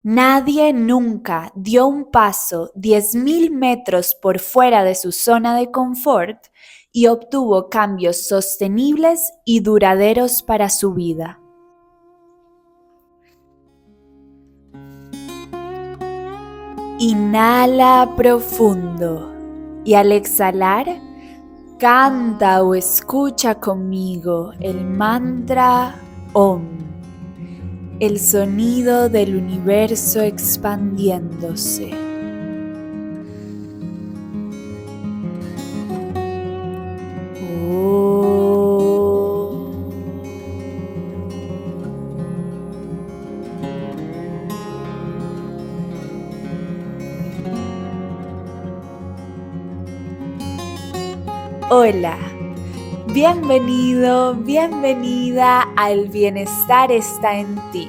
Nadie nunca dio un paso 10.000 metros por fuera de su zona de confort y obtuvo cambios sostenibles y duraderos para su vida. Inhala profundo y al exhalar, canta o escucha conmigo el mantra OM, el sonido del universo expandiéndose. Hola, bienvenido, bienvenida al Bienestar está en ti,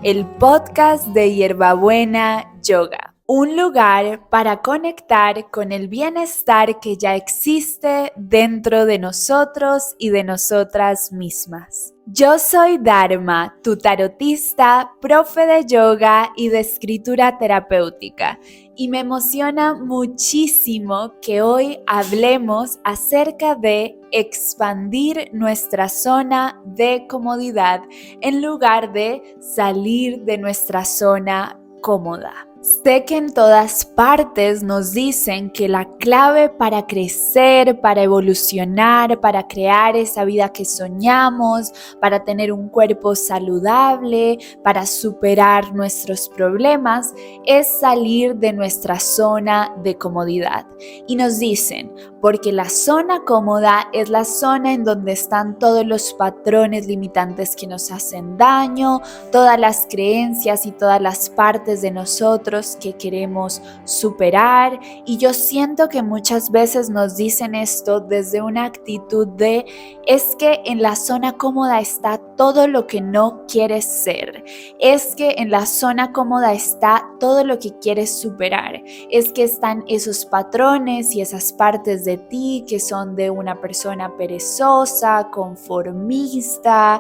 el podcast de Hierbabuena Yoga. Un lugar para conectar con el bienestar que ya existe dentro de nosotros y de nosotras mismas. Yo soy Dharma, tu tarotista, profe de yoga y de escritura terapéutica, y me emociona muchísimo que hoy hablemos acerca de expandir nuestra zona de comodidad en lugar de salir de nuestra zona cómoda. Sé que en todas partes nos dicen que la clave para crecer, para evolucionar, para crear esa vida que soñamos, para tener un cuerpo saludable, para superar nuestros problemas, es salir de nuestra zona de comodidad. Y nos dicen, porque la zona cómoda es la zona en donde están todos los patrones limitantes que nos hacen daño, todas las creencias y todas las partes de nosotros que queremos superar. Y yo siento que muchas veces nos dicen esto desde una actitud de es que en la zona cómoda está todo lo que no quieres ser, es que en la zona cómoda está todo lo que quieres superar, es que están esos patrones y esas partes de ti que son de una persona perezosa, conformista,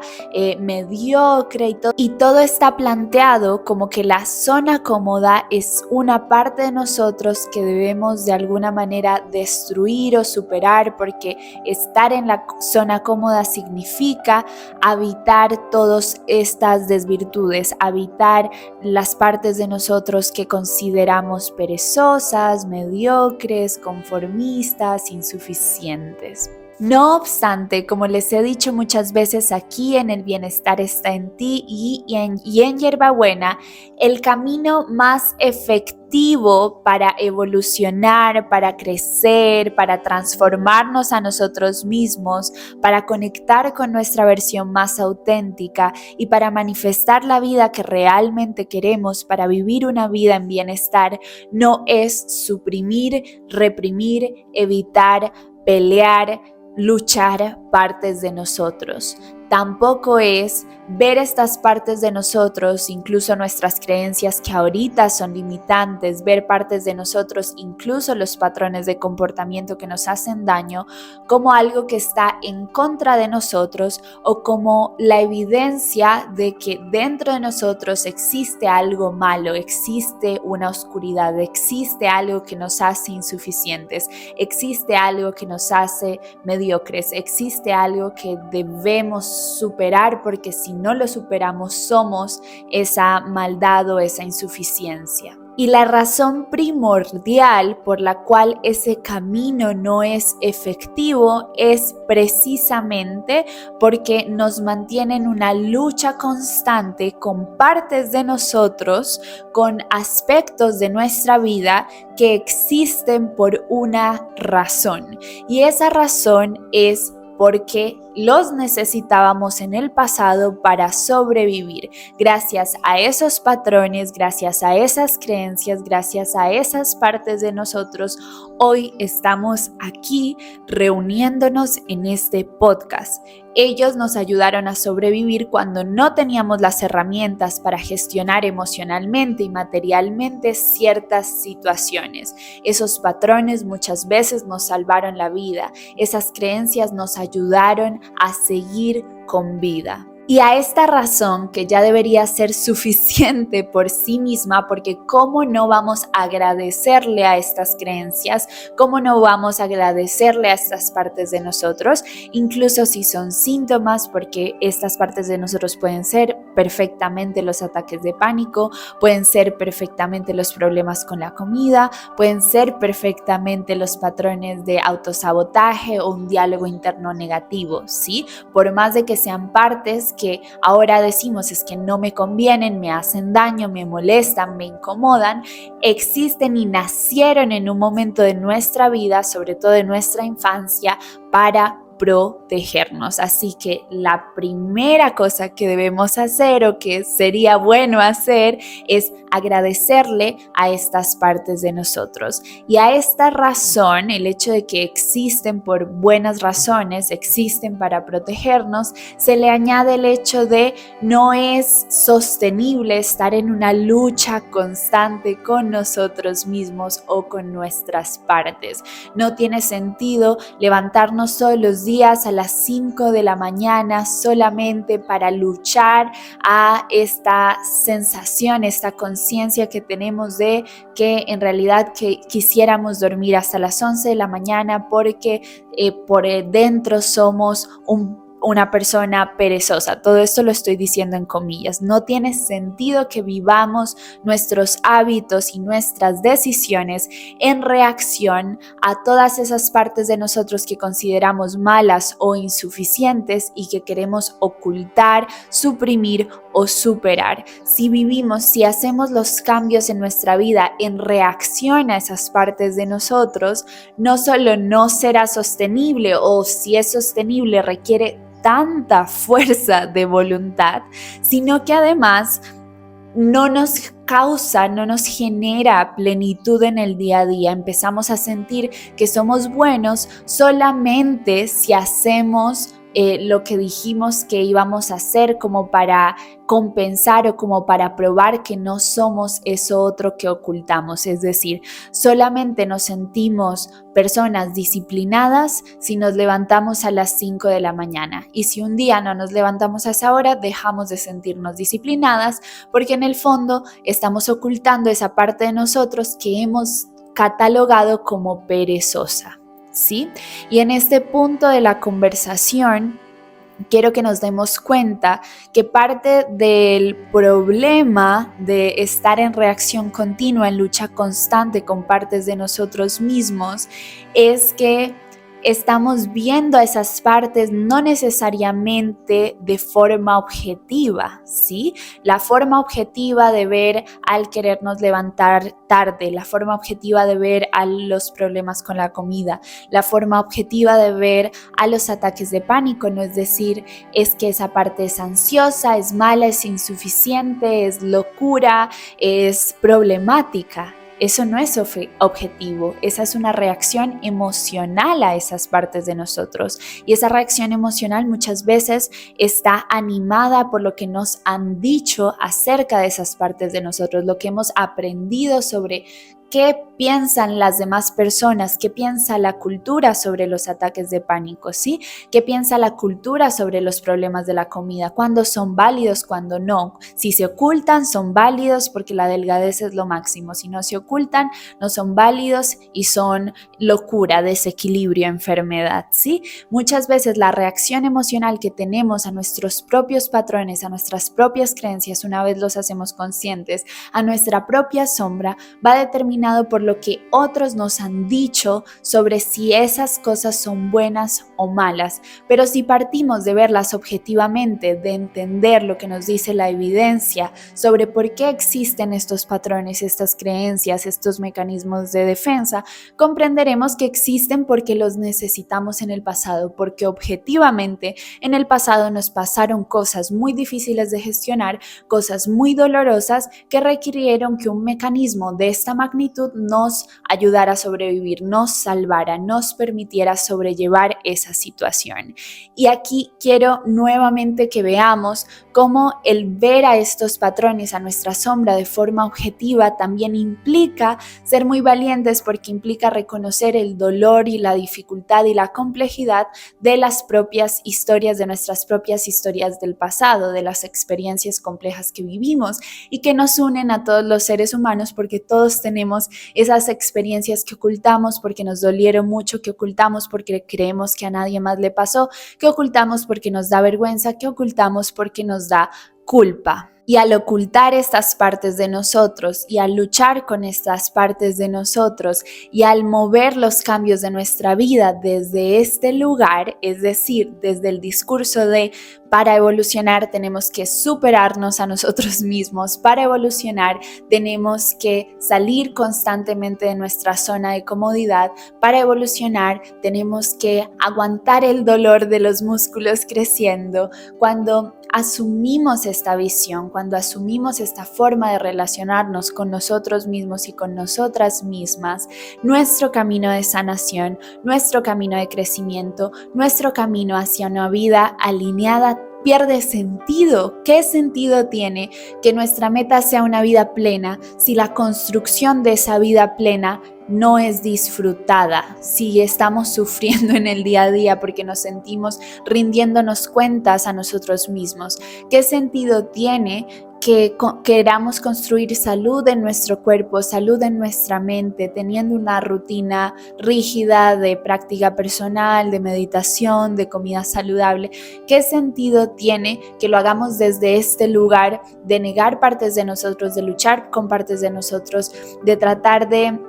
mediocre y todo está planteado como que la zona cómoda es una parte de nosotros que debemos de alguna manera destruir o superar, porque estar en la zona cómoda significa habitar todas estas desvirtudes, habitar las partes de nosotros que consideramos perezosas, mediocres, conformistas, insuficientes. No obstante, como les he dicho muchas veces aquí en El Bienestar está en ti y en Hierbabuena, el camino más efectivo para evolucionar, para crecer, para transformarnos a nosotros mismos, para conectar con nuestra versión más auténtica y para manifestar la vida que realmente queremos, para vivir una vida en bienestar, no es suprimir, reprimir, evitar, pelear, luchar partes de nosotros. Tampoco es ver estas partes de nosotros, incluso nuestras creencias que ahorita son limitantes, ver partes de nosotros, incluso los patrones de comportamiento que nos hacen daño, como algo que está en contra de nosotros o como la evidencia de que dentro de nosotros existe algo malo, existe una oscuridad, existe algo que nos hace insuficientes, existe algo que nos hace mediocres, existe algo que debemos superar, porque si no lo superamos somos esa maldad o esa insuficiencia. Y la razón primordial por la cual ese camino no es efectivo es precisamente porque nos mantiene en una lucha constante con partes de nosotros, con aspectos de nuestra vida que existen por una razón. Y esa razón es porque los necesitábamos en el pasado para sobrevivir. Gracias a esos patrones, gracias a esas creencias, gracias a esas partes de nosotros, hoy estamos aquí reuniéndonos en este podcast. Ellos nos ayudaron a sobrevivir cuando no teníamos las herramientas para gestionar emocionalmente y materialmente ciertas situaciones. Esos patrones muchas veces nos salvaron la vida. Esas creencias nos ayudaron a seguir con vida. Y a esta razón, que ya debería ser suficiente por sí misma, porque ¿cómo no vamos a agradecerle a estas creencias? ¿Cómo no vamos a agradecerle a estas partes de nosotros? Incluso si son síntomas, porque estas partes de nosotros pueden ser perfectamente los ataques de pánico, pueden ser perfectamente los problemas con la comida, pueden ser perfectamente los patrones de autosabotaje o un diálogo interno negativo, ¿sí? Por más de que sean partes que ahora decimos es que no me convienen, me hacen daño, me molestan, me incomodan, existen y nacieron en un momento de nuestra vida, sobre todo de nuestra infancia, para protegernos. Así que la primera cosa que debemos hacer o que sería bueno hacer es agradecerle a estas partes de nosotros. Y a esta razón, el hecho de que existen por buenas razones, existen para protegernos, se le añade el hecho de no es sostenible estar en una lucha constante con nosotros mismos o con nuestras partes. No tiene sentido levantarnos todos los días a las 5 de la mañana solamente para luchar a esta sensación, esta conciencia que tenemos de que en realidad que quisiéramos dormir hasta las 11 de la mañana porque por dentro somos una persona perezosa. Todo esto lo estoy diciendo en comillas. No tiene sentido que vivamos nuestros hábitos y nuestras decisiones en reacción a todas esas partes de nosotros que consideramos malas o insuficientes y que queremos ocultar, suprimir o superar. Si hacemos los cambios en nuestra vida en reacción a esas partes de nosotros, no solo no será sostenible, o si es sostenible requiere tanta fuerza de voluntad, sino que además no nos genera plenitud en el día a día. Empezamos a sentir que somos buenos solamente si hacemos lo que dijimos que íbamos a hacer, como para compensar o como para probar que no somos eso otro que ocultamos. Es decir, solamente nos sentimos personas disciplinadas si nos levantamos a las 5 de la mañana. Y si un día no nos levantamos a esa hora, dejamos de sentirnos disciplinadas, porque en el fondo estamos ocultando esa parte de nosotros que hemos catalogado como perezosa. ¿Sí? Y en este punto de la conversación, quiero que nos demos cuenta que parte del problema de estar en reacción continua, en lucha constante con partes de nosotros mismos, es que estamos viendo a esas partes no necesariamente de forma objetiva, ¿sí? La forma objetiva de ver al querernos levantar tarde, la forma objetiva de ver a los problemas con la comida, la forma objetiva de ver a los ataques de pánico, no es decir, es que esa parte es ansiosa, es mala, es insuficiente, es locura, es problemática. Eso no es objetivo, esa es una reacción emocional a esas partes de nosotros. Y esa reacción emocional muchas veces está animada por lo que nos han dicho acerca de esas partes de nosotros, lo que hemos aprendido sobre qué piensan las demás personas, qué piensa la cultura sobre los ataques de pánico, ¿sí? ¿Qué piensa la cultura sobre los problemas de la comida? ¿Cuándo son válidos, cuándo no? Si se ocultan, son válidos porque la delgadez es lo máximo. Si no se ocultan, no son válidos y son locura, desequilibrio, enfermedad, ¿sí? Muchas veces la reacción emocional que tenemos a nuestros propios patrones, a nuestras propias creencias, una vez los hacemos conscientes, a nuestra propia sombra, va determinado por lo que otros nos han dicho sobre si esas cosas son buenas o malas. Pero si partimos de verlas objetivamente, de entender lo que nos dice la evidencia sobre por qué existen estos patrones, estas creencias, estos mecanismos de defensa, comprenderemos que existen porque los necesitamos en el pasado, porque objetivamente en el pasado nos pasaron cosas muy difíciles de gestionar, cosas muy dolorosas que requirieron que un mecanismo de esta magnitud nos ayudara a sobrevivir, nos salvara, nos permitiera sobrellevar esa situación. Y aquí quiero nuevamente que veamos cómo el ver a estos patrones, a nuestra sombra de forma objetiva también implica ser muy valientes, porque implica reconocer el dolor y la dificultad y la complejidad de las propias historias, de nuestras propias historias del pasado, de las experiencias complejas que vivimos y que nos unen a todos los seres humanos, porque todos tenemos esas experiencias que ocultamos porque nos dolieron mucho, que ocultamos porque creemos que a nadie más le pasó, que ocultamos porque nos da vergüenza, que ocultamos porque nos da culpa. Y al ocultar estas partes de nosotros y al luchar con estas partes de nosotros y al mover los cambios de nuestra vida desde este lugar, es decir, desde el discurso de para evolucionar tenemos que superarnos a nosotros mismos, para evolucionar tenemos que salir constantemente de nuestra zona de comodidad, para evolucionar tenemos que aguantar el dolor de los músculos creciendo. Cuando asumimos esta visión, cuando asumimos esta forma de relacionarnos con nosotros mismos y con nosotras mismas, nuestro camino de sanación, nuestro camino de crecimiento, nuestro camino hacia una vida alineada pierde sentido. ¿Qué sentido tiene que nuestra meta sea una vida plena si la construcción de esa vida plena no es disfrutada, si estamos sufriendo en el día a día porque nos sentimos rindiéndonos cuentas a nosotros mismos? ¿Qué sentido tiene que queramos construir salud en nuestro cuerpo, salud en nuestra mente, teniendo una rutina rígida de práctica personal, de meditación, de comida saludable? ¿Qué sentido tiene que lo hagamos desde este lugar de negar partes de nosotros, de luchar con partes de nosotros, de tratar de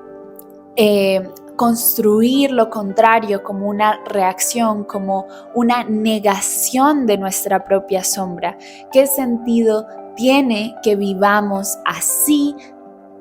construir lo contrario como una reacción, como una negación de nuestra propia sombra? ¿Qué sentido tiene que vivamos así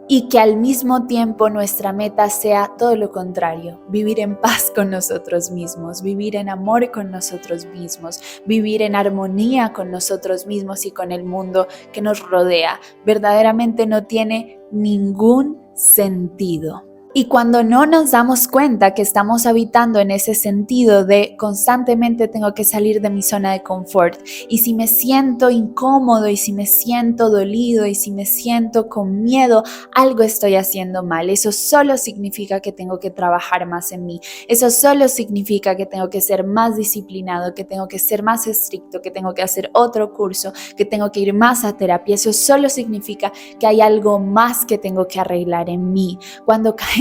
y que al mismo tiempo nuestra meta sea todo lo contrario? Vivir en paz con nosotros mismos, vivir en amor con nosotros mismos, vivir en armonía con nosotros mismos y con el mundo que nos rodea. Verdaderamente no tiene ningún sentido. Y cuando no nos damos cuenta que estamos habitando en ese sentido de constantemente tengo que salir de mi zona de confort, y si me siento incómodo, y si me siento dolido, y si me siento con miedo, algo estoy haciendo mal. Eso solo significa que tengo que trabajar más en mí. Eso solo significa que tengo que ser más disciplinado, que tengo que ser más estricto, que tengo que hacer otro curso, que tengo que ir más a terapia. Eso solo significa que hay algo más que tengo que arreglar en mí. Cuando caemos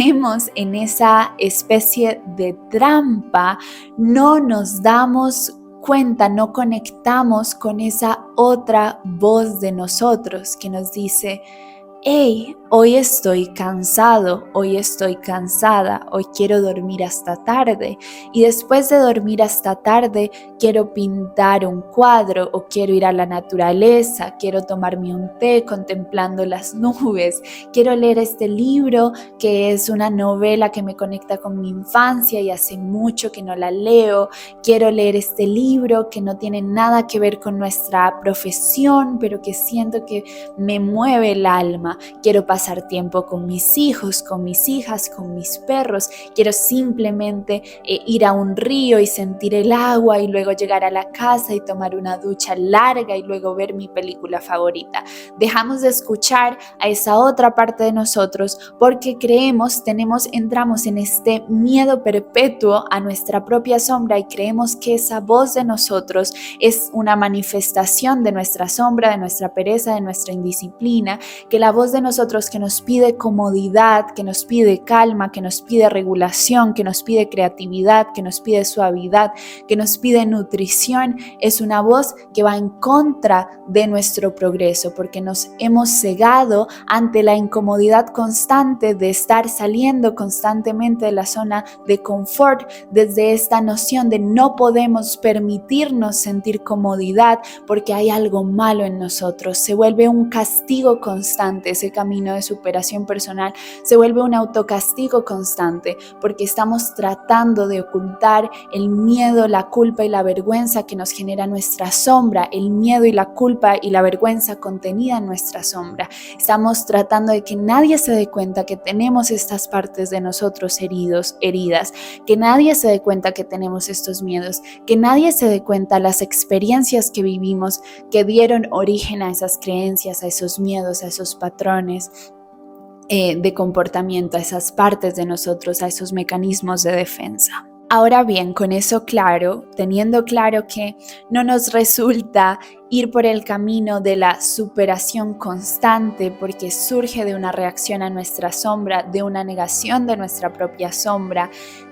en esa especie de trampa, no nos damos cuenta, no conectamos con esa otra voz de nosotros que nos dice: hey, hoy estoy cansado, hoy estoy cansada, hoy quiero dormir hasta tarde, y después de dormir hasta tarde quiero pintar un cuadro, o quiero ir a la naturaleza, quiero tomarme un té contemplando las nubes, quiero leer este libro que es una novela que me conecta con mi infancia y hace mucho que no la leo, quiero leer este libro que no tiene nada que ver con nuestra profesión, pero que siento que me mueve el alma. Quiero pasar tiempo con mis hijos, con mis hijas, con mis perros. Quiero simplemente ir a un río y sentir el agua, y luego llegar a la casa y tomar una ducha larga y luego ver mi película favorita. Dejamos de escuchar a esa otra parte de nosotros porque entramos en este miedo perpetuo a nuestra propia sombra, y creemos que esa voz de nosotros es una manifestación de nuestra sombra, de nuestra pereza, de nuestra indisciplina, que la voz de nosotros que nos pide comodidad, que nos pide calma, que nos pide regulación, que nos pide creatividad, que nos pide suavidad, que nos pide nutrición, es una voz que va en contra de nuestro progreso, porque nos hemos cegado ante la incomodidad constante de estar saliendo constantemente de la zona de confort, desde esta noción de no podemos permitirnos sentir comodidad porque hay algo malo en nosotros. Se vuelve un castigo constante constante, ese camino de superación personal se vuelve un autocastigo constante porque estamos tratando de ocultar el miedo, la culpa y la vergüenza que nos genera nuestra sombra, el miedo y la culpa y la vergüenza contenida en nuestra sombra. Estamos tratando de que nadie se dé cuenta que tenemos estas partes de nosotros heridas, que nadie se dé cuenta que tenemos estos miedos, que nadie se dé cuenta las experiencias que vivimos que dieron origen a esas creencias, a esos miedos, a esos patrones de comportamiento, a esas partes de nosotros, a esos mecanismos de defensa. Ahora bien, con eso claro, teniendo claro que no nos resulta ir por el camino de la superación constante porque surge de una reacción a nuestra sombra, de una negación de nuestra propia sombra,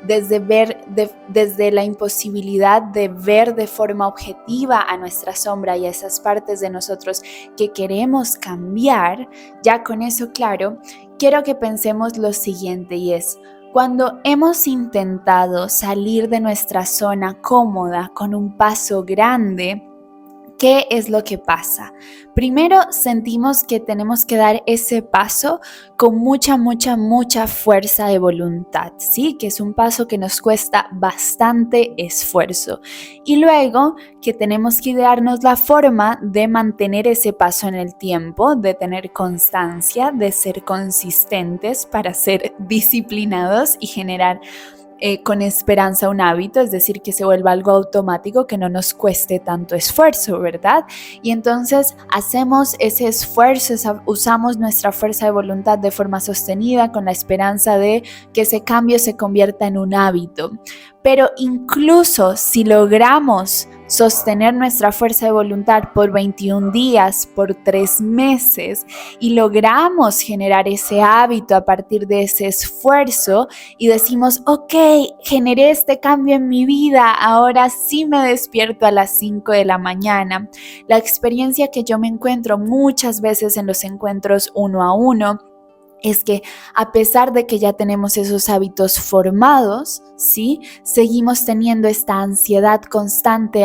desde la imposibilidad de ver de forma objetiva a nuestra sombra y a esas partes de nosotros que queremos cambiar, ya con eso claro, quiero que pensemos lo siguiente y es: cuando hemos intentado salir de nuestra zona cómoda con un paso grande, ¿qué es lo que pasa? Primero, sentimos que tenemos que dar ese paso con mucha fuerza de voluntad, ¿sí? Que es un paso que nos cuesta bastante esfuerzo. Y luego, que tenemos que idearnos la forma de mantener ese paso en el tiempo, de tener constancia, de ser consistentes para ser disciplinados y generar con esperanza un hábito, es decir, que se vuelva algo automático, que no nos cueste tanto esfuerzo, ¿verdad? Y entonces hacemos ese esfuerzo, usamos nuestra fuerza de voluntad de forma sostenida con la esperanza de que ese cambio se convierta en un hábito. Pero incluso si logramos sostener nuestra fuerza de voluntad por 21 días, por 3 meses, y logramos generar ese hábito a partir de ese esfuerzo y decimos, ok, generé este cambio en mi vida, ahora sí me despierto a las 5 de la mañana. La experiencia que yo me encuentro muchas veces en los encuentros 1 a 1 es que a pesar de que ya tenemos esos hábitos formados, ¿sí? Seguimos teniendo esta ansiedad constante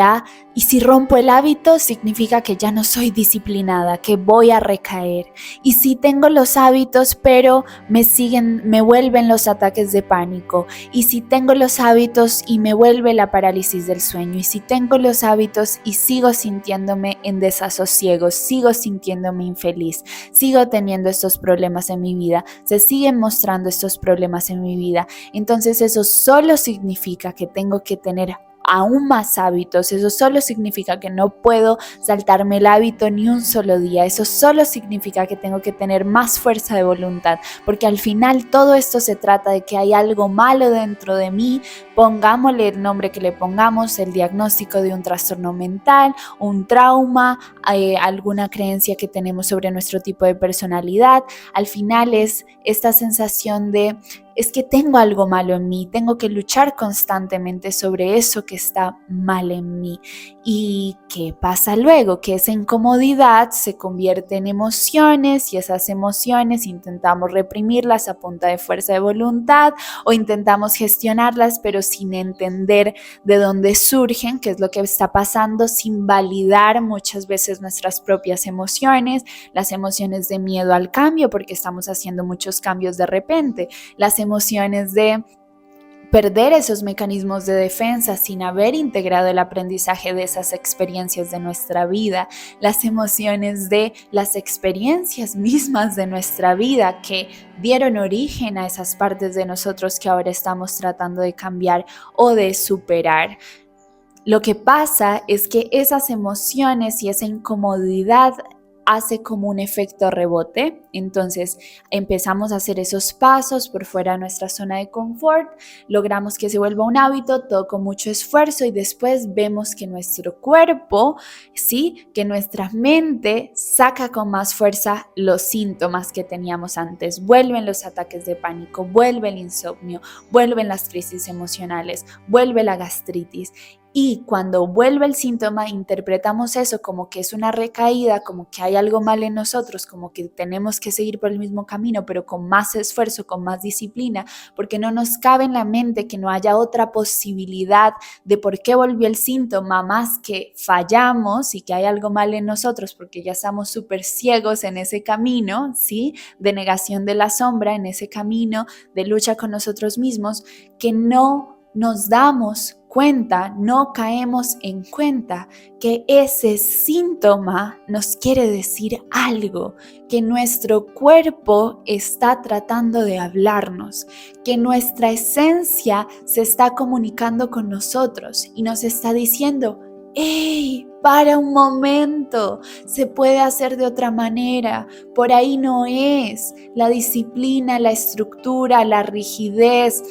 y si rompo el hábito significa que ya no soy disciplinada, que voy a recaer. Y si tengo los hábitos pero me vuelven los ataques de pánico. Y si tengo los hábitos y me vuelve la parálisis del sueño. Y si tengo los hábitos y sigo sintiéndome en desasosiego, sigo sintiéndome infeliz, sigo teniendo estos problemas en mi vida, se siguen mostrando estos problemas en mi vida. Entonces eso solo significa que tengo que tener aún más hábitos, eso solo significa que no puedo saltarme el hábito ni un solo día, eso solo significa que tengo que tener más fuerza de voluntad, porque al final todo esto se trata de que hay algo malo dentro de mí, pongámosle el nombre que le pongamos, el diagnóstico de un trastorno mental, un trauma, alguna creencia que tenemos sobre nuestro tipo de personalidad. Al final es esta sensación de es que tengo algo malo en mí, tengo que luchar constantemente sobre eso que está mal en mí. ¿Y qué pasa luego? Que esa incomodidad se convierte en emociones y esas emociones intentamos reprimirlas a punta de fuerza de voluntad o intentamos gestionarlas pero sin entender de dónde surgen, qué es lo que está pasando, sin validar muchas veces nuestras propias emociones, las emociones de miedo al cambio porque estamos haciendo muchos cambios de repente, las emociones de perder esos mecanismos de defensa sin haber integrado el aprendizaje de esas experiencias de nuestra vida, las emociones de las experiencias mismas de nuestra vida que dieron origen a esas partes de nosotros que ahora estamos tratando de cambiar o de superar. Lo que pasa es que esas emociones y esa incomodidad hace como un efecto rebote, entonces empezamos a hacer esos pasos por fuera de nuestra zona de confort, logramos que se vuelva un hábito, todo con mucho esfuerzo y después vemos que nuestro cuerpo, sí, que nuestra mente saca con más fuerza los síntomas que teníamos antes, vuelven los ataques de pánico, vuelve el insomnio, vuelven las crisis emocionales, vuelve la gastritis. Y cuando vuelve el síntoma, interpretamos eso como que es una recaída, como que hay algo mal en nosotros, como que tenemos que seguir por el mismo camino, pero con más esfuerzo, con más disciplina, porque no nos cabe en la mente que no haya otra posibilidad de por qué volvió el síntoma, más que fallamos y que hay algo mal en nosotros, porque ya estamos súper ciegos en ese camino, ¿sí? De negación de la sombra, en ese camino de lucha con nosotros mismos, que no nos damos cuenta, no caemos en cuenta que ese síntoma nos quiere decir algo, que nuestro cuerpo está tratando de hablarnos, que nuestra esencia se está comunicando con nosotros y nos está diciendo: ¡hey! Para un momento, se puede hacer de otra manera, por ahí no es. La disciplina, la estructura, la rigidez,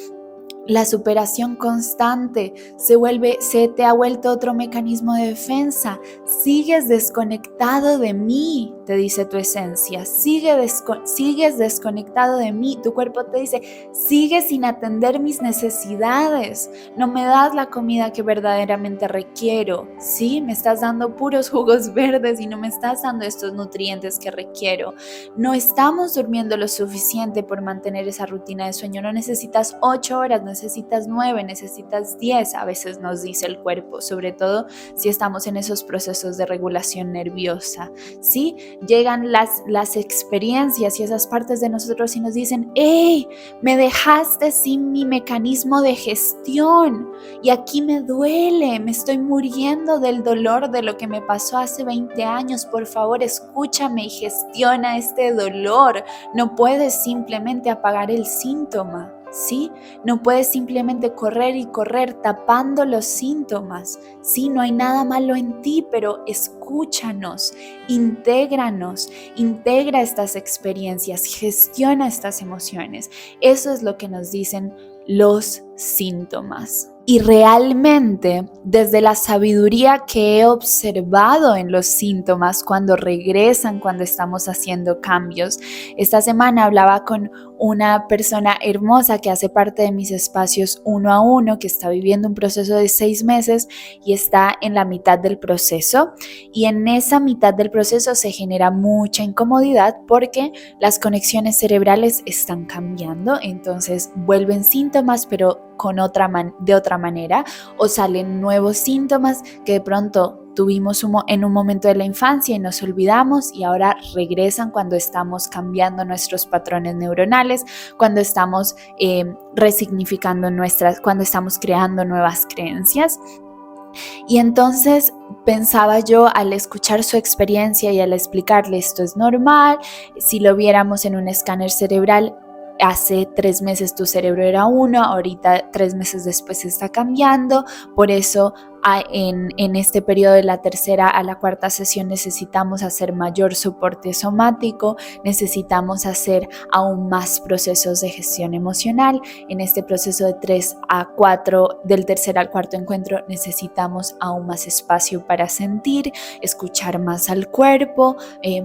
la superación constante se te ha vuelto otro mecanismo de defensa. Sigues desconectado de mí, te dice tu esencia. Sigues desconectado de mí. Tu cuerpo te dice: sigues sin atender mis necesidades. No me das la comida que verdaderamente requiero. Sí, me estás dando puros jugos verdes y no me estás dando estos nutrientes que requiero. No estamos durmiendo lo suficiente por mantener esa rutina de sueño. No necesitas 8 horas, necesitas 9, necesitas 10, a veces nos dice el cuerpo, sobre todo si estamos en esos procesos de regulación nerviosa, ¿sí? Llegan las experiencias y esas partes de nosotros y nos dicen: ¡hey! Me dejaste sin mi mecanismo de gestión y aquí me duele, me estoy muriendo del dolor de lo que me pasó hace 20 años, por favor escúchame y gestiona este dolor. No puedes simplemente apagar el síntoma, ¿sí? No puedes simplemente correr y correr tapando los síntomas, ¿sí? No hay nada malo en ti, pero escúchanos, intégranos, integra estas experiencias, gestiona estas emociones. Eso es lo que nos dicen los síntomas. Y realmente, desde la sabiduría que he observado en los síntomas cuando regresan, cuando estamos haciendo cambios, esta semana hablaba con una persona hermosa que hace parte de mis espacios 1 a 1, que está viviendo un proceso de 6 meses y está en la mitad del proceso. Y en esa mitad del proceso se genera mucha incomodidad porque las conexiones cerebrales están cambiando, entonces vuelven síntomas, pero de otra manera, o salen nuevos síntomas que de pronto tuvimos en un momento de la infancia y nos olvidamos y ahora regresan cuando estamos cambiando nuestros patrones neuronales, cuando estamos resignificando cuando estamos creando nuevas creencias. Y entonces pensaba yo, al escuchar su experiencia y al explicarle: esto es normal, si lo viéramos en un escáner cerebral, hace 3 meses tu cerebro era 1, ahorita 3 meses después está cambiando, por eso en este periodo de la 3ª a la 4ª sesión necesitamos hacer mayor soporte somático, necesitamos hacer aún más procesos de gestión emocional. En este proceso de 3 a 4, del 3er al 4º encuentro, necesitamos aún más espacio para sentir, escuchar más al cuerpo,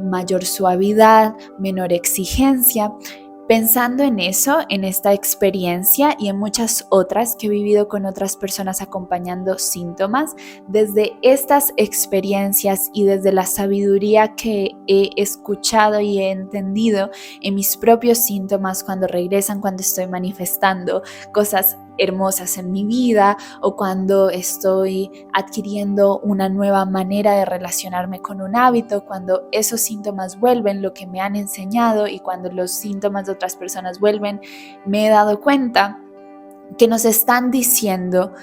mayor suavidad, menor exigencia. Pensando en eso, en esta experiencia y en muchas otras que he vivido con otras personas acompañando síntomas, desde estas experiencias y desde la sabiduría que he escuchado y he entendido en mis propios síntomas cuando regresan, cuando estoy manifestando cosas hermosas en mi vida o cuando estoy adquiriendo una nueva manera de relacionarme con un hábito, cuando esos síntomas vuelven, lo que me han enseñado, y cuando los síntomas de otras personas vuelven, me he dado cuenta que nos están diciendo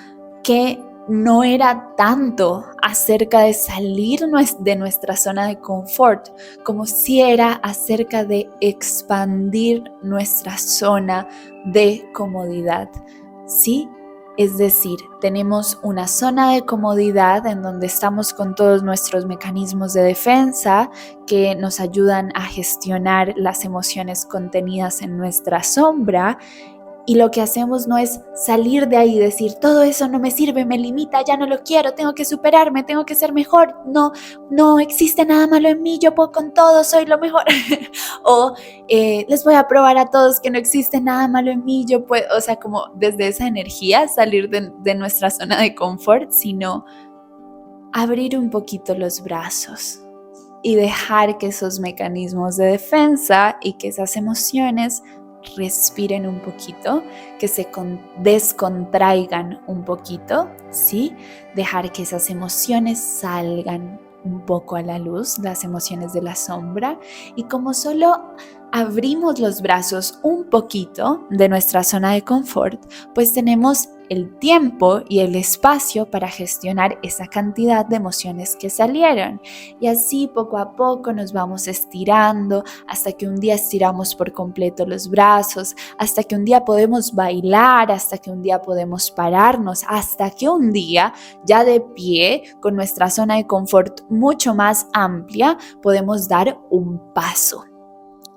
que no era tanto acerca de salir de nuestra zona de confort, como si era acerca de expandir nuestra zona de comodidad. ¿Sí? Es decir, tenemos una zona de comodidad en donde estamos con todos nuestros mecanismos de defensa que nos ayudan a gestionar las emociones contenidas en nuestra sombra, Y lo que hacemos no es salir de ahí y decir, todo eso no me sirve, me limita, ya no lo quiero, tengo que superarme, tengo que ser mejor, no existe nada malo en mí, yo puedo con todo, soy lo mejor. O les voy a probar a todos que no existe nada malo en mí, yo puedo, o sea, como desde esa energía salir de nuestra zona de confort, sino abrir un poquito los brazos y dejar que esos mecanismos de defensa y que esas emociones respiren un poquito, que se descontraigan un poquito, ¿sí? Dejar que esas emociones salgan un poco a la luz, las emociones de la sombra, y como solo abrimos los brazos un poquito de nuestra zona de confort, pues tenemos el tiempo y el espacio para gestionar esa cantidad de emociones que salieron. Y así poco a poco nos vamos estirando hasta que un día estiramos por completo los brazos, hasta que un día podemos bailar, hasta que un día podemos pararnos, hasta que un día ya de pie, con nuestra zona de confort mucho más amplia, podemos dar un paso.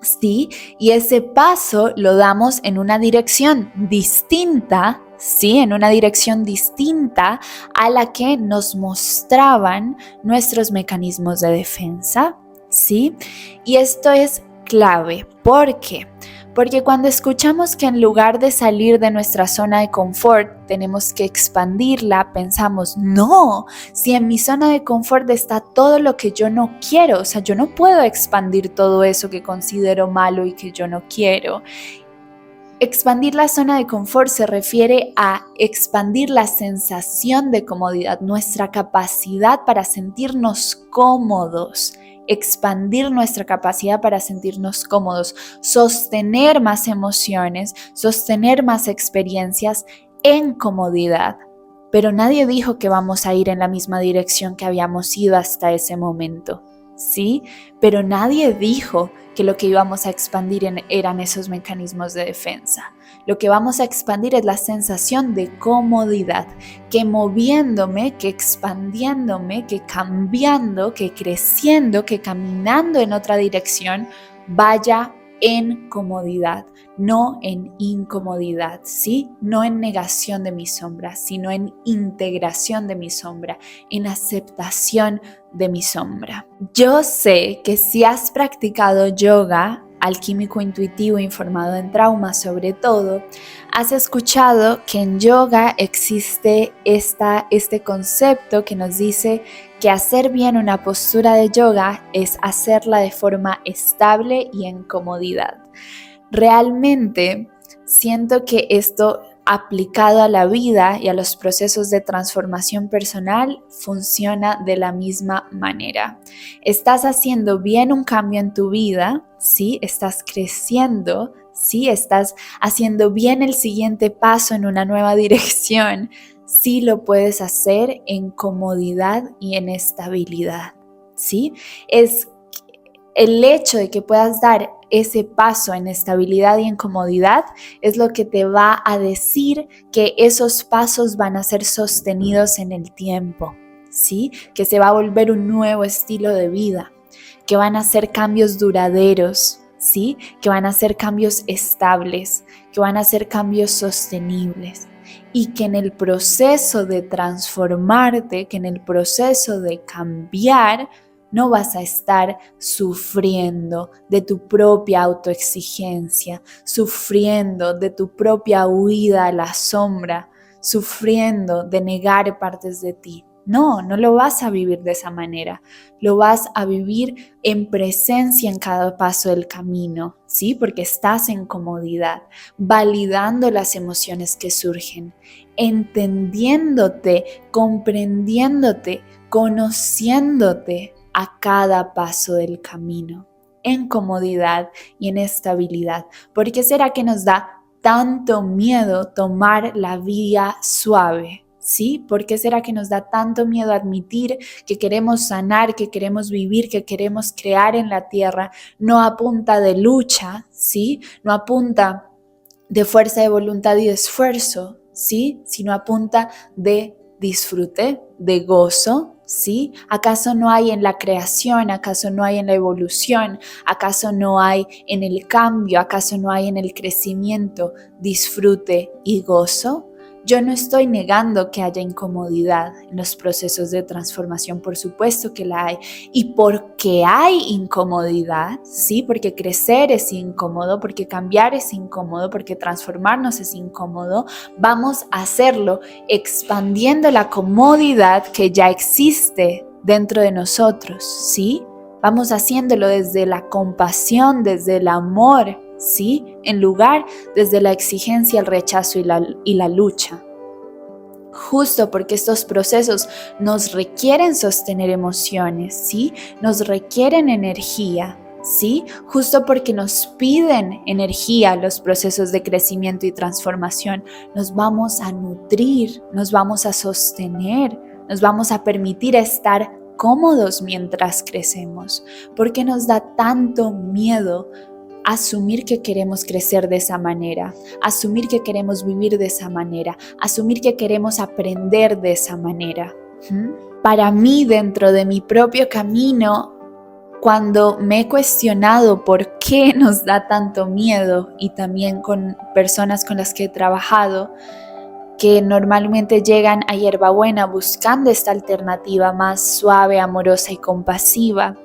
¿Sí? Y ese paso lo damos en una dirección distinta, ¿sí? En una dirección distinta a la que nos mostraban nuestros mecanismos de defensa, ¿sí? Y esto es clave. ¿Por qué? Porque cuando escuchamos que en lugar de salir de nuestra zona de confort tenemos que expandirla, pensamos, no, si en mi zona de confort está todo lo que yo no quiero, o sea, yo no puedo expandir todo eso que considero malo y que yo no quiero. Expandir la zona de confort se refiere a expandir la sensación de comodidad, nuestra capacidad para sentirnos cómodos. Expandir nuestra capacidad para sentirnos cómodos, sostener más emociones, sostener más experiencias en comodidad. Pero nadie dijo que vamos a ir en la misma dirección que habíamos ido hasta ese momento, ¿sí? Pero nadie dijo que lo que íbamos a expandir eran esos mecanismos de defensa. Lo que vamos a expandir es la sensación de comodidad, que moviéndome, que expandiéndome, que cambiando, que creciendo, que caminando en otra dirección, vaya en comodidad, no en incomodidad, ¿sí? No en negación de mi sombra, sino en integración de mi sombra, en aceptación de mi sombra. Yo sé que si has practicado yoga, alquímico intuitivo informado en trauma sobre todo, has escuchado que en yoga existe este concepto que nos dice que hacer bien una postura de yoga es hacerla de forma estable y en comodidad. Realmente siento que esto aplicado a la vida y a los procesos de transformación personal funciona de la misma manera. Estás haciendo bien un cambio en tu vida, ¿sí? Estás creciendo, ¿sí? Estás haciendo bien el siguiente paso en una nueva dirección, sí lo puedes hacer en comodidad y en estabilidad, ¿sí? Es el hecho de que puedas dar ese paso en estabilidad y en comodidad es lo que te va a decir que esos pasos van a ser sostenidos en el tiempo, ¿sí? Que se va a volver un nuevo estilo de vida, que van a ser cambios duraderos, ¿sí? Que van a ser cambios estables, que van a ser cambios sostenibles. Y que en el proceso de transformarte, que en el proceso de cambiar, no vas a estar sufriendo de tu propia autoexigencia, sufriendo de tu propia huida a la sombra, sufriendo de negar partes de ti. No lo vas a vivir de esa manera. Lo vas a vivir en presencia en cada paso del camino, ¿sí? Porque estás en comodidad, validando las emociones que surgen, entendiéndote, comprendiéndote, conociéndote a cada paso del camino, en comodidad y en estabilidad. ¿Por qué será que nos da tanto miedo tomar la vía suave? ¿Sí? ¿Por qué será que nos da tanto miedo admitir que queremos sanar, que queremos vivir, que queremos crear en la tierra, no a punta de lucha, ¿sí? No a punta de fuerza de voluntad y de esfuerzo, ¿sí? Sino a punta de disfrute, de gozo, ¿Sí? ¿Acaso no hay en la creación? ¿Acaso no hay en la evolución? ¿Acaso no hay en el cambio? ¿Acaso no hay en el crecimiento, disfrute y gozo? Yo no estoy negando que haya incomodidad en los procesos de transformación, por supuesto que la hay. Y porque hay incomodidad, ¿sí? Porque crecer es incómodo, porque cambiar es incómodo, porque transformarnos es incómodo, vamos a hacerlo expandiendo la comodidad que ya existe dentro de nosotros, ¿sí? Vamos haciéndolo desde la compasión, desde el amor, ¿sí? En lugar desde la exigencia, el rechazo y la lucha. Justo porque estos procesos nos requieren sostener emociones, ¿sí? Nos requieren energía, ¿sí? Justo porque nos piden energía los procesos de crecimiento y transformación, nos vamos a nutrir, nos vamos a sostener, nos vamos a permitir estar cómodos mientras crecemos. ¿Por qué nos da tanto miedo asumir que queremos crecer de esa manera, asumir que queremos vivir de esa manera, asumir que queremos aprender de esa manera? Para mí, dentro de mi propio camino, cuando me he cuestionado por qué nos da tanto miedo, y también con personas con las que he trabajado, que normalmente llegan a Hierbabuena buscando esta alternativa más suave, amorosa y compasiva.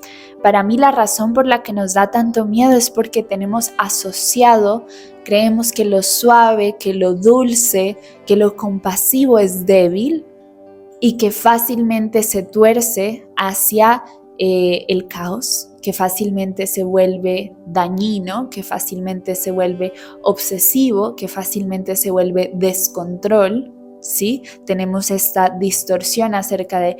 Para mí la razón por la que nos da tanto miedo es porque tenemos asociado, creemos que lo suave, que lo dulce, que lo compasivo es débil y que fácilmente se tuerce hacia el caos, que fácilmente se vuelve dañino, que fácilmente se vuelve obsesivo, que fácilmente se vuelve descontrol, ¿sí? Tenemos esta distorsión acerca de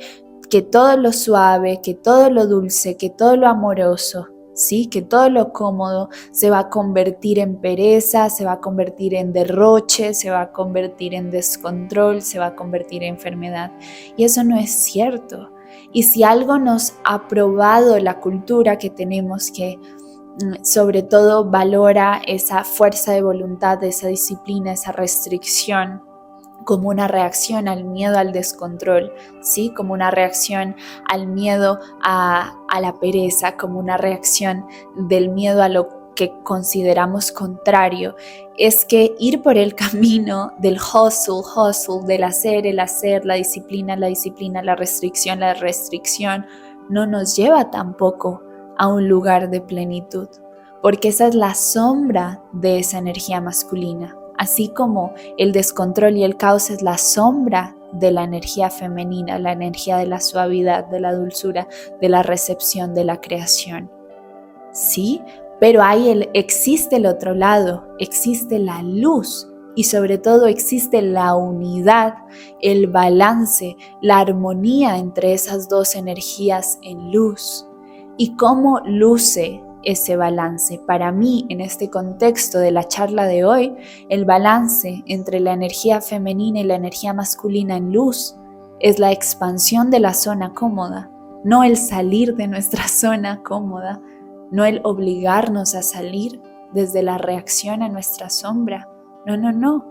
que todo lo suave, que todo lo dulce, que todo lo amoroso, ¿sí? Que todo lo cómodo se va a convertir en pereza, se va a convertir en derroche, se va a convertir en descontrol, se va a convertir en enfermedad. Y eso no es cierto. Y si algo nos ha probado la cultura que tenemos, que sobre todo valora esa fuerza de voluntad, esa disciplina, esa restricción, como una reacción al miedo al descontrol, ¿sí? Como una reacción al miedo a la pereza, como una reacción del miedo a lo que consideramos contrario, es que ir por el camino del hustle, del hacer, el hacer, la disciplina, la restricción, no nos lleva tampoco a un lugar de plenitud, porque esa es la sombra de esa energía masculina. Así como el descontrol y el caos es la sombra de la energía femenina, la energía de la suavidad, de la dulzura, de la recepción, de la creación. ¿Sí? Pero existe el otro lado, existe la luz y sobre todo existe la unidad, el balance, la armonía entre esas dos energías en luz. ¿Y cómo luce ese balance? Para mí, en este contexto de la charla de hoy, el balance entre la energía femenina y la energía masculina en luz es la expansión de la zona cómoda, no el salir de nuestra zona cómoda, no el obligarnos a salir desde la reacción a nuestra sombra. No.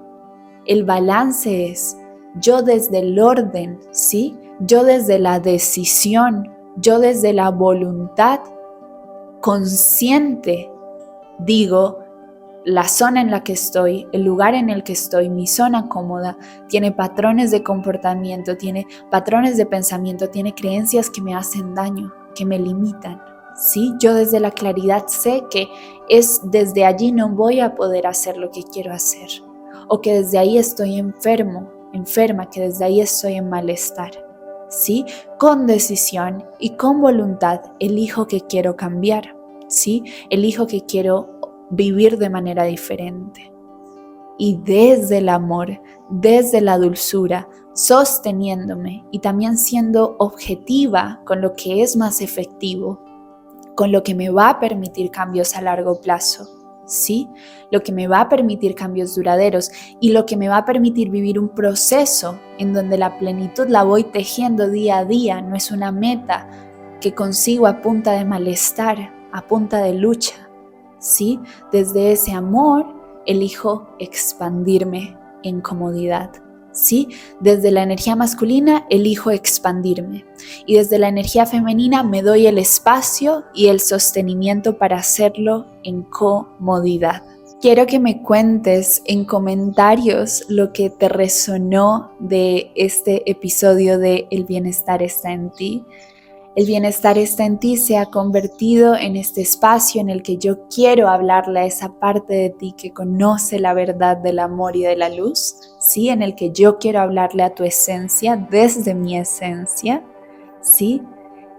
El balance es yo desde el orden, ¿sí? Yo desde la decisión, yo desde la voluntad consciente, digo, la zona en la que estoy, el lugar en el que estoy, mi zona cómoda, tiene patrones de comportamiento, tiene patrones de pensamiento, tiene creencias que me hacen daño, que me limitan. ¿Sí? Yo desde la claridad sé que desde allí no voy a poder hacer lo que quiero hacer, o que desde ahí estoy enferma, que desde ahí estoy en malestar. ¿Sí? Con decisión y con voluntad elijo que quiero cambiar, ¿sí? Elijo que quiero vivir de manera diferente. Y desde el amor, desde la dulzura, sosteniéndome y también siendo objetiva con lo que es más efectivo, con lo que me va a permitir cambios a largo plazo, ¿sí? Lo que me va a permitir cambios duraderos y lo que me va a permitir vivir un proceso en donde la plenitud la voy tejiendo día a día, no es una meta que consigo a punta de malestar, a punta de lucha, ¿sí? Desde ese amor elijo expandirme en comodidad, ¿sí? Desde la energía masculina elijo expandirme y desde la energía femenina me doy el espacio y el sostenimiento para hacerlo en comodidad. Quiero que me cuentes en comentarios lo que te resonó de este episodio de El bienestar está en ti. El bienestar está en ti se ha convertido en este espacio en el que yo quiero hablarle a esa parte de ti que conoce la verdad del amor y de la luz, ¿sí? En el que yo quiero hablarle a tu esencia desde mi esencia, ¿sí?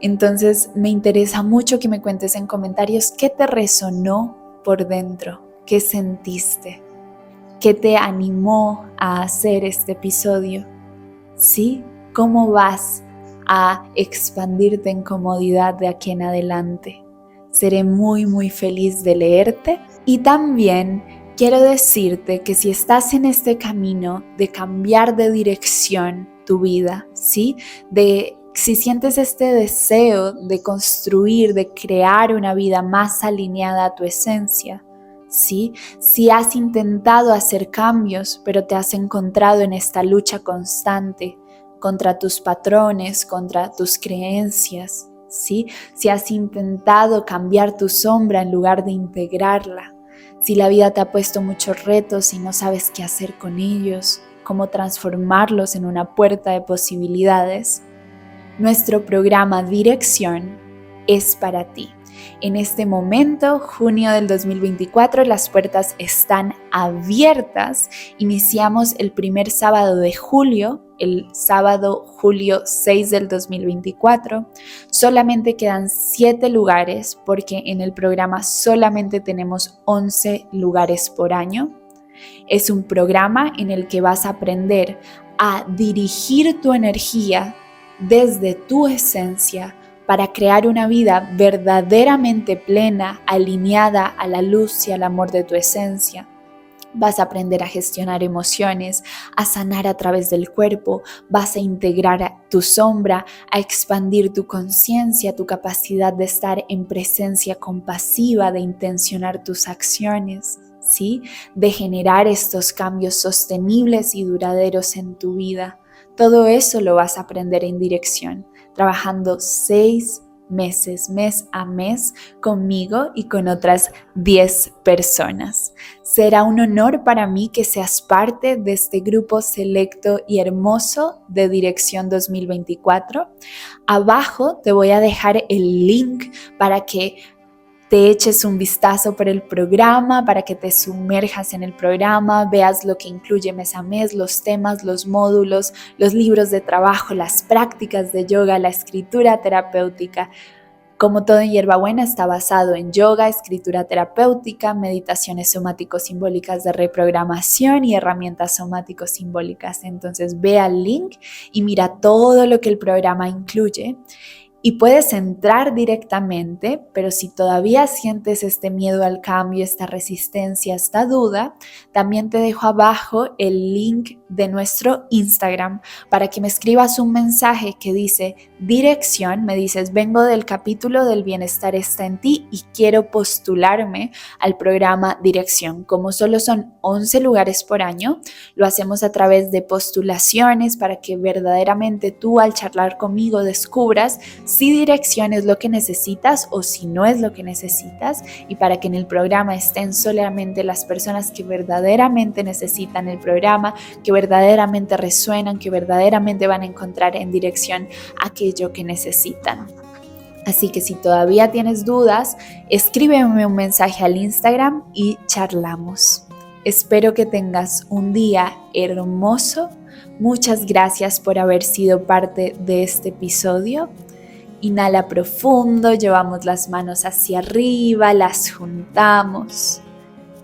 Entonces me interesa mucho que me cuentes en comentarios qué te resonó por dentro, qué sentiste, qué te animó a hacer este episodio, ¿sí? ¿Cómo vas a expandirte en comodidad de aquí en adelante? Seré muy feliz de leerte y también quiero decirte que si estás en este camino de cambiar de dirección tu vida, ¿sí? Si sientes este deseo de construir, de crear una vida más alineada a tu esencia, ¿sí? Si has intentado hacer cambios, pero te has encontrado en esta lucha constante contra tus patrones, contra tus creencias, ¿sí? Si has intentado cambiar tu sombra en lugar de integrarla, si la vida te ha puesto muchos retos y no sabes qué hacer con ellos, cómo transformarlos en una puerta de posibilidades, nuestro programa Dirección es para ti. En este momento, junio del 2024, las puertas están abiertas. Iniciamos el primer sábado de julio, el sábado julio 6 del 2024. Solamente quedan 7 lugares porque en el programa solamente tenemos 11 lugares por año. Es un programa en el que vas a aprender a dirigir tu energía desde tu esencia para crear una vida verdaderamente plena, alineada a la luz y al amor de tu esencia. Vas a aprender a gestionar emociones, a sanar a través del cuerpo, vas a integrar tu sombra, a expandir tu conciencia, tu capacidad de estar en presencia compasiva, de intencionar tus acciones, ¿sí? De generar estos cambios sostenibles y duraderos en tu vida. Todo eso lo vas a aprender en Dirección, trabajando 6 meses, mes a mes, conmigo y con otras 10 personas. Será un honor para mí que seas parte de este grupo selecto y hermoso de Dirección 2024. Abajo te voy a dejar el link para que te eches un vistazo por el programa, para que te sumerjas en el programa, veas lo que incluye mes a mes, los temas, los módulos, los libros de trabajo, las prácticas de yoga, la escritura terapéutica. Como todo en Hierbabuena está basado en yoga, escritura terapéutica, meditaciones somático-simbólicas de reprogramación y herramientas somático-simbólicas. Entonces ve al link y mira todo lo que el programa incluye. Y puedes entrar directamente, pero si todavía sientes este miedo al cambio, esta resistencia, esta duda, también te dejo abajo el link de nuestro Instagram para que me escribas un mensaje que dice Dirección, me dices vengo del capítulo del bienestar está en ti y quiero postularme al programa Dirección. Como solo son 11 lugares por año, lo hacemos a través de postulaciones para que verdaderamente tú al charlar conmigo descubras si Dirección es lo que necesitas o si no es lo que necesitas, y para que en el programa estén solamente las personas que verdaderamente necesitan el programa, que verdaderamente resuenan, que verdaderamente van a encontrar en Dirección aquello que necesitan. Así que si todavía tienes dudas, escríbeme un mensaje al Instagram y charlamos. Espero que tengas un día hermoso. Muchas gracias por haber sido parte de este episodio. Inhala profundo, llevamos las manos hacia arriba, las juntamos,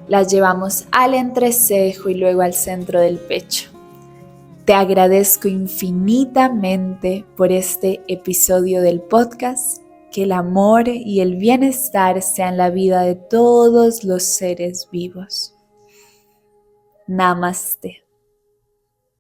las llevamos al entrecejo y luego al centro del pecho. Te agradezco infinitamente por este episodio del podcast. Que el amor y el bienestar sean la vida de todos los seres vivos. Namaste.